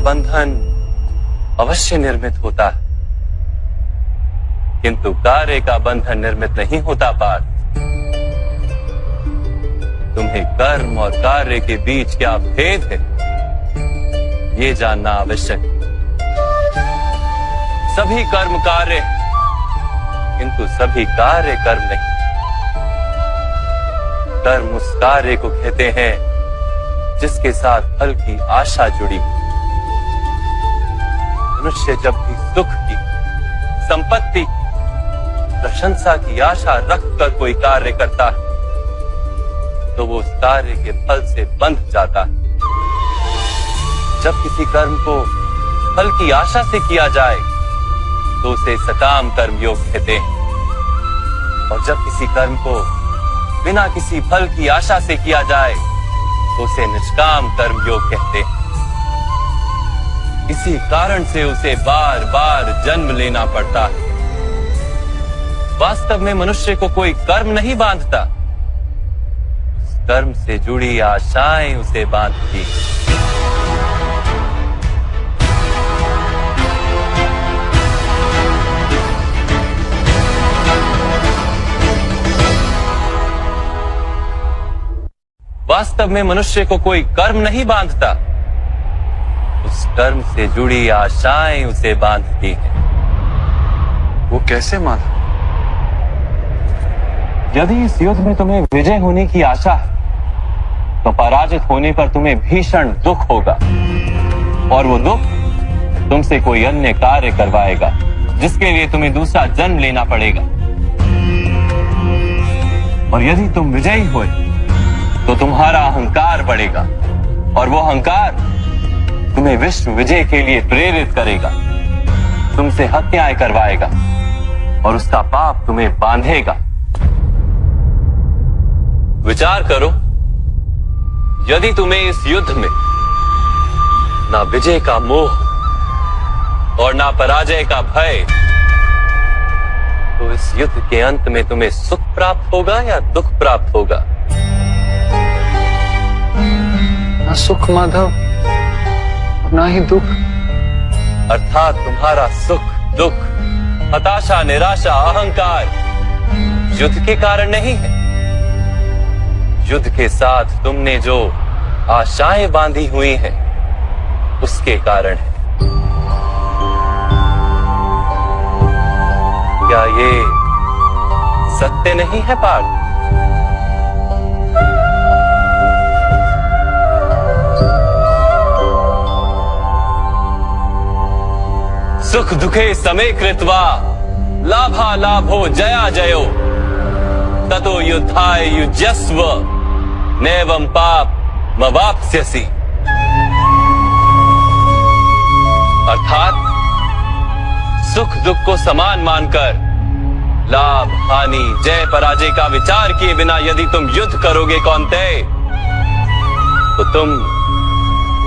बंधन अवश्य निर्मित होता है, किंतु कार्य का बंधन निर्मित नहीं होता पार्थ। तुम्हें कर्म और कार्य के बीच क्या भेद है, ये जानना आवश्यक है। सभी कर्म कार्य, किंतु सभी कार्य कर्म नहीं। कर्म उस कार्य को कहते हैं जिसके साथ फल की आशा जुड़ी। मनुष्य जब भी सुख की, संपत्ति, प्रशंसा की आशा रखकर कोई कार्य करता है तो वो उस कार्य के फल से बंध जाता है। जब किसी कर्म को फल की आशा से किया जाए तो उसे सकाम कर्म योग कहते हैं, और जब किसी कर्म को बिना किसी फल की आशा से किया जाए तो उसे निष्काम कर्म योग कहते हैं। इसी कारण से उसे बार बार जन्म लेना पड़ता है। वास्तव में मनुष्य को कोई कर्म नहीं बांधता, उस कर्म से जुड़ी आशाएं उसे बांधती। वास्तव में मनुष्य को कोई कर्म नहीं बांधता, उस कर्म से जुड़ी आशाएं उसे बांधती हैं। वो कैसे माधव? यदि इस युद्ध में तुम्हें विजय होने की आशा है तो पराजित होने पर तुम्हें भीषण दुख होगा, और वो दुख तुमसे कोई अन्य कार्य करवाएगा जिसके लिए तुम्हें दूसरा जन्म लेना पड़ेगा। और यदि तुम विजयी हुए तो तुम्हारा अहंकार बढ़ेगा, और वो अहंकार तुम्हें विश्व विजय के लिए प्रेरित करेगा, तुमसे हत्याएं करवाएगा और उसका पाप तुम्हें बांधेगा। विचार करो, यदि तुम्हें इस युद्ध में ना विजय का मोह और ना पराजय का भय, तो इस युद्ध के अंत में तुम्हें सुख प्राप्त होगा या दुख प्राप्त होगा? ना सुख माधव, ना ही दुख। अर्थात तुम्हारा सुख, दुख, हताशा, निराशा, अहंकार युद्ध के कारण नहीं है। युद्ध के साथ तुमने जो आशाएं बांधी हुई हैं, उसके कारण है। क्या ये सत्य नहीं है पार्थ? सुख दुखे समे कृत्वा लाभा लाभो जया जयो ततो युद्धाय युज्यस्व नैवं पाप मवाप्स्यसि। अर्थात सुख दुख को समान मानकर लाभ हानि जय पराजय का विचार किए बिना यदि तुम युद्ध करोगे कौन्तेय, तो तुम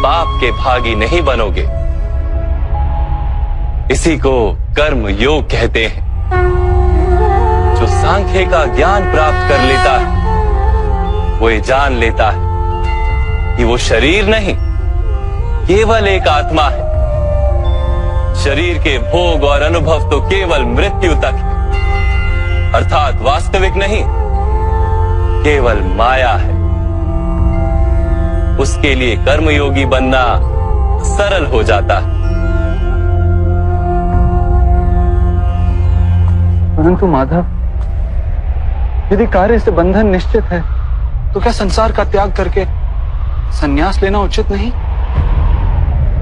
पाप के भागी नहीं बनोगे। इसी को कर्म योग कहते हैं। जो सांख्य का ज्ञान प्राप्त कर लेता है वो ये जान लेता है कि वो शरीर नहीं, केवल एक आत्मा है। शरीर के भोग और अनुभव तो केवल मृत्यु तक है, अर्थात वास्तविक नहीं, केवल माया है। उसके लिए कर्मयोगी बनना सरल हो जाता है। परंतु माधव, यदि कार्य से बंधन निश्चित है तो क्या संसार का त्याग करके संन्यास लेना उचित नहीं?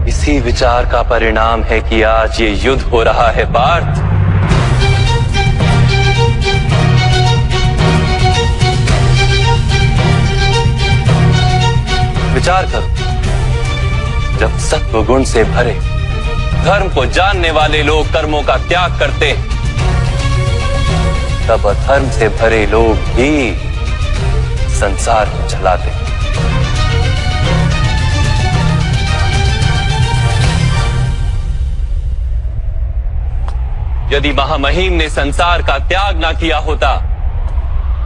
इसी विचार का परिणाम है कि आज ये युद्ध हो रहा है पार्थ। विचार करो, जब सत्व गुण से भरे धर्म को जानने वाले लोग कर्मों का त्याग करते हैं, तब अधर्म से भरे लोग ही संसार को चलाते हैं। यदि महामहिम ने संसार का त्याग ना किया होता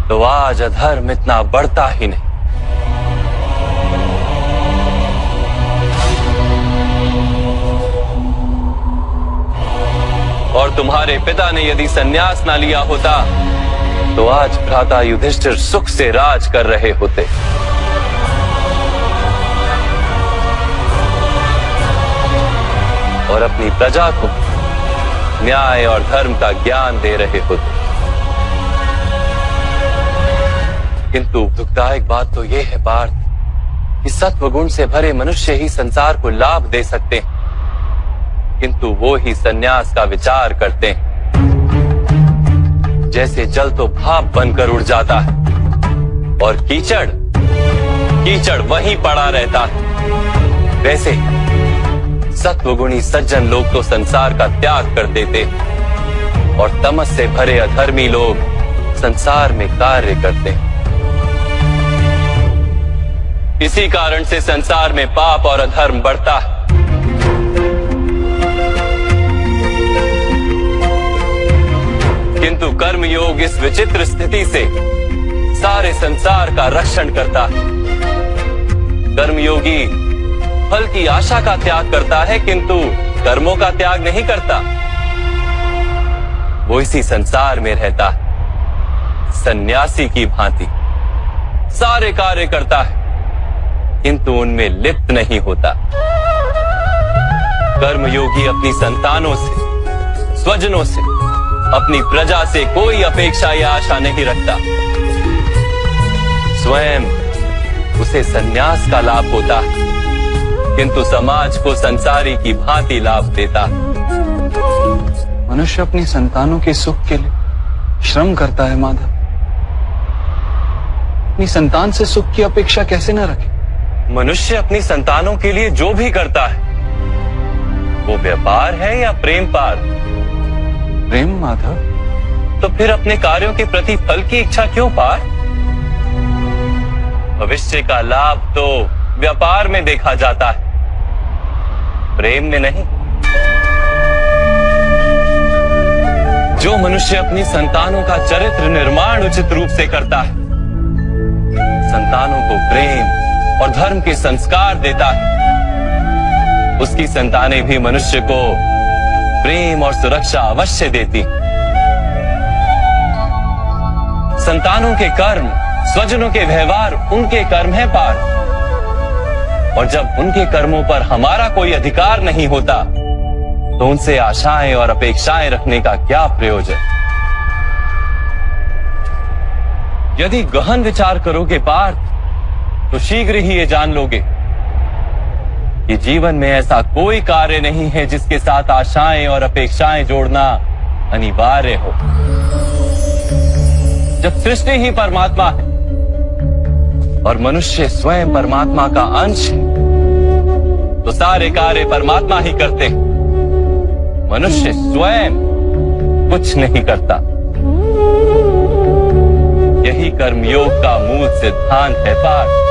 तो आज अधर्म इतना बढ़ता ही नहीं। और तुम्हारे पिता ने यदि संन्यास ना लिया होता तो आज भ्राता युधिष्ठिर सुख से राज कर रहे होते। और अपनी प्रजा को न्याय और धर्म का ज्ञान दे रहे होते। किंतु दुखदायक बात तो यह है पार्थ कि सत्व गुण से भरे मनुष्य ही संसार को लाभ दे सकते हैं, किंतु वो ही संन्यास का विचार करते हैं। जैसे जल तो भाप बनकर उड़ जाता है और कीचड़ वहीं पड़ा रहता है, वैसे सत्वगुणी सज्जन लोग तो संसार का त्याग कर देते और तमस से भरे अधर्मी लोग संसार में कार्य करते हैं। इसी कारण से संसार में पाप और अधर्म बढ़ता है। किंतु कर्मयोग इस विचित्र स्थिति से सारे संसार का रक्षण करता है। कर्मयोगी फल की आशा का त्याग करता है, किंतु कर्मों का त्याग नहीं करता। वो इसी संसार में रहता है, सन्यासी की भांति सारे कार्य करता है, किंतु उनमें लिप्त नहीं होता। कर्मयोगी अपनी संतानों से, स्वजनों से, अपनी प्रजा से कोई अपेक्षा या आशा नहीं रखता। स्वयं उसे संन्यास का लाभ होता है, किंतु समाज को संसारी की भांति लाभ देता। मनुष्य अपनी संतानों के सुख के लिए श्रम करता है माधव। अपनी संतान से सुख की अपेक्षा कैसे न रखे? मनुष्य अपनी संतानों के लिए जो भी करता है वो व्यापार है या प्रेम पार? प्रेम माधव। तो फिर अपने कार्यों के प्रति फल की इच्छा क्यों पार? भविष्य का लाभ तो व्यापार में देखा जाता है, प्रेम में नहीं। जो मनुष्य अपनी संतानों का चरित्र निर्माण उचित रूप से करता है, संतानों को प्रेम और धर्म के संस्कार देता है, उसकी संतानें भी मनुष्य को प्रेम और सुरक्षा अवश्य देती। संतानों के कर्म, स्वजनों के व्यवहार उनके कर्म है पार। और जब उनके कर्मों पर हमारा कोई अधिकार नहीं होता तो उनसे आशाएं और अपेक्षाएं रखने का क्या प्रयोजन? यदि गहन विचार करोगे पार्थ तो शीघ्र ही ये जान लोगे कि जीवन में ऐसा कोई कार्य नहीं है जिसके साथ आशाएं और अपेक्षाएं जोड़ना अनिवार्य हो। जब सृष्टि ही परमात्मा है और मनुष्य स्वयं परमात्मा का अंश है तो सारे कार्य परमात्मा ही करते हैं, मनुष्य स्वयं कुछ नहीं करता। यही कर्मयोग का मूल सिद्धांत है पार्थ।